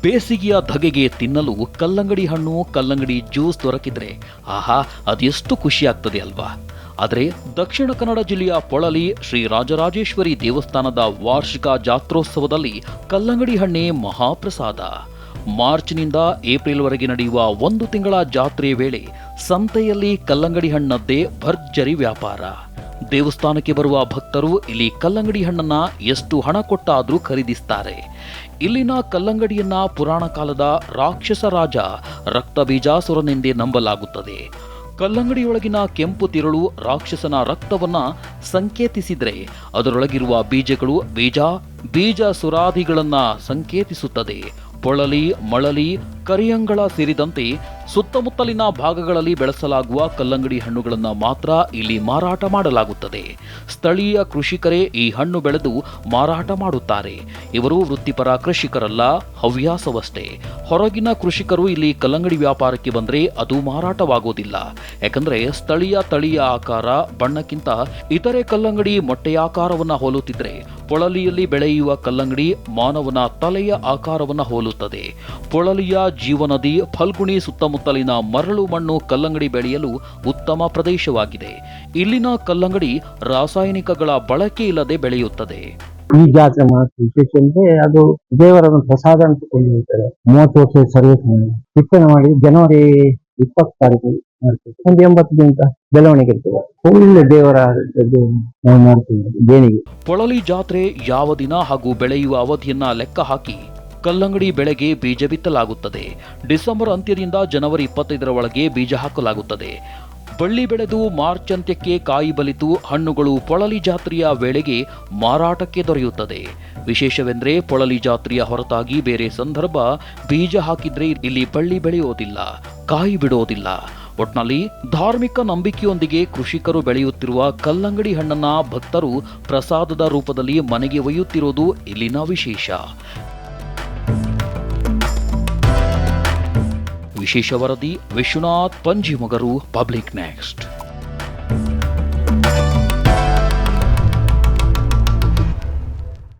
ಬೇಸಿಗೆಯ ಧಗೆಗೆ ತಿನ್ನಲು ಕಲ್ಲಂಗಡಿ ಹಣ್ಣು ಕಲ್ಲಂಗಡಿ ಜ್ಯೂಸ್ ದೊರಕಿದ್ರೆ ಆಹಾ ಅದೆಷ್ಟು ಖುಷಿ ಆಗ್ತದೆ ಅಲ್ವಾ. ಆದರೆ ದಕ್ಷಿಣ ಕನ್ನಡ ಜಿಲ್ಲೆಯ ಪೊಳಲಿ ಶ್ರೀ ರಾಜರಾಜೇಶ್ವರಿ ದೇವಸ್ಥಾನದ ವಾರ್ಷಿಕ ಜಾತ್ರೋತ್ಸವದಲ್ಲಿ ಕಲ್ಲಂಗಡಿ ಹಣ್ಣೆ ಮಹಾಪ್ರಸಾದ. ಮಾರ್ಚ್ನಿಂದ ಏಪ್ರಿಲ್ವರೆಗೆ ನಡೆಯುವ 1 ತಿಂಗಳ ಜಾತ್ರೆ ವೇಳೆ ಸಂತೆಯಲ್ಲಿ ಕಲ್ಲಂಗಡಿ ಹಣ್ಣದ್ದೇ ಭರ್ಜರಿ ವ್ಯಾಪಾರ. ದೇವಸ್ಥಾನಕ್ಕೆ ಬರುವ ಭಕ್ತರು ಇಲ್ಲಿ ಕಲ್ಲಂಗಡಿ ಹಣ್ಣನ್ನ ಎಷ್ಟು ಹಣ ಕೊಟ್ಟಾದ್ರೂ ಖರೀದಿಸ್ತಾರೆ. ಇಲ್ಲಿನ ಕಲ್ಲಂಗಡಿಯನ್ನ ಪುರಾಣ ಕಾಲದ ರಾಕ್ಷಸ ರಾಜ ರಕ್ತಬೀಜಾಸುರನೆಂದೇ ನಂಬಲಾಗುತ್ತದೆ. ಕಲ್ಲಂಗಡಿಯೊಳಗಿನ ಕೆಂಪು ತಿರುಳು ರಾಕ್ಷಸನ ರಕ್ತವನ್ನ ಸಂಕೇತಿಸಿದ್ರೆ, ಅದರೊಳಗಿರುವ ಬೀಜಗಳು ಬೀಜಾಸುರಾದಿಗಳನ್ನ ಸಂಕೇತಿಸುತ್ತದೆ. ಪೊಳಲಿ, ಮಳಲಿ, ಕರಿಯಂಗಳ ಸೇರಿದಂತೆ ಸುತ್ತಮುತ್ತಲಿನ ಭಾಗಗಳಲ್ಲಿ ಬೆಳೆಸಲಾಗುವ ಕಲ್ಲಂಗಡಿ ಹಣ್ಣುಗಳನ್ನು ಮಾತ್ರ ಇಲ್ಲಿ ಮಾರಾಟ ಮಾಡಲಾಗುತ್ತದೆ. ಸ್ಥಳೀಯ ಕೃಷಿಕರೇ ಈ ಹಣ್ಣು ಬೆಳೆದು ಮಾರಾಟ ಮಾಡುತ್ತಾರೆ. ಇವರು ವೃತ್ತಿಪರ ಕೃಷಿಕರಲ್ಲ, ಹವ್ಯಾಸವಷ್ಟೇ. ಹೊರಗಿನ ಕೃಷಿಕರು ಇಲ್ಲಿ ಕಲ್ಲಂಗಡಿ ವ್ಯಾಪಾರಕ್ಕೆ ಬಂದ್ರೆ ಅದು ಮಾರಾಟವಾಗೋದಿಲ್ಲ. ಯಾಕಂದ್ರೆ ಸ್ಥಳೀಯ ತಳಿಯ ಆಕಾರ, ಬಣ್ಣಕ್ಕಿಂತ ಇತರೆ ಕಲ್ಲಂಗಡಿ ಮೊಟ್ಟೆಯಾಕಾರವನ್ನ ಹೋಲುತ್ತಿದ್ರೆ, ಪೊಳಲಿಯಲ್ಲಿ ಬೆಳೆಯುವ ಕಲ್ಲಂಗಡಿ ಮಾನವನ ತಲೆಯ ಆಕಾರವನ್ನ ಹೋಲುತ್ತದೆ. ಪೊಳಲಿಯ ಜೀವನದಿ ಫಲ್ಗುಣಿ ಸುತ್ತಮುತ್ತಲಿನ ಮರಳು ಮಣ್ಣು ಕಲ್ಲಂಗಡಿ ಬೆಳೆಯಲು ಉತ್ತಮ ಪ್ರದೇಶವಾಗಿದೆ. ಇಲ್ಲಿನ ಕಲ್ಲಂಗಡಿ ರಾಸಾಯನಿಕಗಳ ಬಳಕೆ ಇಲ್ಲದೆ ಬೆಳೆಯುತ್ತದೆ. ಈ ಜಾತ್ರೆ ವಿಶೇಷ ಅಂದ್ರೆ ಅದು ದೇವರ ಪ್ರಸಾದ ಅಂತ ಕೊಂಡಿರ್ತಾರೆ. 30 ವರ್ಷ ಸರ್ವಿಸ್ ಟಿಪ್ಪಣಿ ಮಾಡಿ ಜನವರಿ 20 ತಾರೀಕು ಮಾಡ್ತೀವಿ. ಒಂದು 80 ದಿನ ಬೆಳವಣಿಗೆ ಇರ್ತದೆ. ಒಳ್ಳೆ ದೇವರ ನಾವು ಮಾಡ್ತೀವಿ ದೇಣಿಗೆ. ಪೊಳಲಿ ಜಾತ್ರೆ ಯಾವ ದಿನ ಹಾಗೂ ಬೆಳೆಯುವ ಅವಧಿಯನ್ನ ಲೆಕ್ಕ ಹಾಕಿ ಕಲ್ಲಂಗಡಿ ಬೆಳೆಗೆ ಬೀಜ ಬಿತ್ತಲಾಗುತ್ತದೆ. ಡಿಸೆಂಬರ್ ಅಂತ್ಯದಿಂದ ಜನವರಿ 25ರ ಒಳಗೆ ಬೀಜ ಹಾಕಲಾಗುತ್ತದೆ. ಬಳ್ಳಿ ಬೆಳೆದು ಮಾರ್ಚ್ ಅಂತ್ಯಕ್ಕೆ ಕಾಯಿ ಬಲಿತು ಹಣ್ಣುಗಳು ಪೊಳಲಿ ಜಾತ್ರೆಯ ವೇಳೆಗೆ ಮಾರಾಟಕ್ಕೆ ದೊರೆಯುತ್ತದೆ. ವಿಶೇಷವೆಂದರೆ ಪೊಳಲಿ ಜಾತ್ರೆಯ ಹೊರತಾಗಿ ಬೇರೆ ಸಂದರ್ಭ ಬೀಜ ಹಾಕಿದ್ರೆ ಇಲ್ಲಿ ಬಳ್ಳಿ ಬೆಳೆಯೋದಿಲ್ಲ, ಕಾಯಿ ಬಿಡೋದಿಲ್ಲ. ಒಟ್ನಲ್ಲಿ ಧಾರ್ಮಿಕ ನಂಬಿಕೆಯೊಂದಿಗೆ ಕೃಷಿಕರು ಬೆಳೆಯುತ್ತಿರುವ ಕಲ್ಲಂಗಡಿ ಹಣ್ಣನ್ನ ಭಕ್ತರು ಪ್ರಸಾದದ ರೂಪದಲ್ಲಿ ಮನೆಗೆ ಒಯ್ಯುತ್ತಿರೋದು ಇಲ್ಲಿನ ವಿಶೇಷ. ವಿಶೇಷ ವರದಿ ವಿಶ್ವನಾಥ್ ಪಂಜಿಮೊಗರು, ಪಬ್ಲಿಕ್ ನೆಕ್ಸ್ಟ್.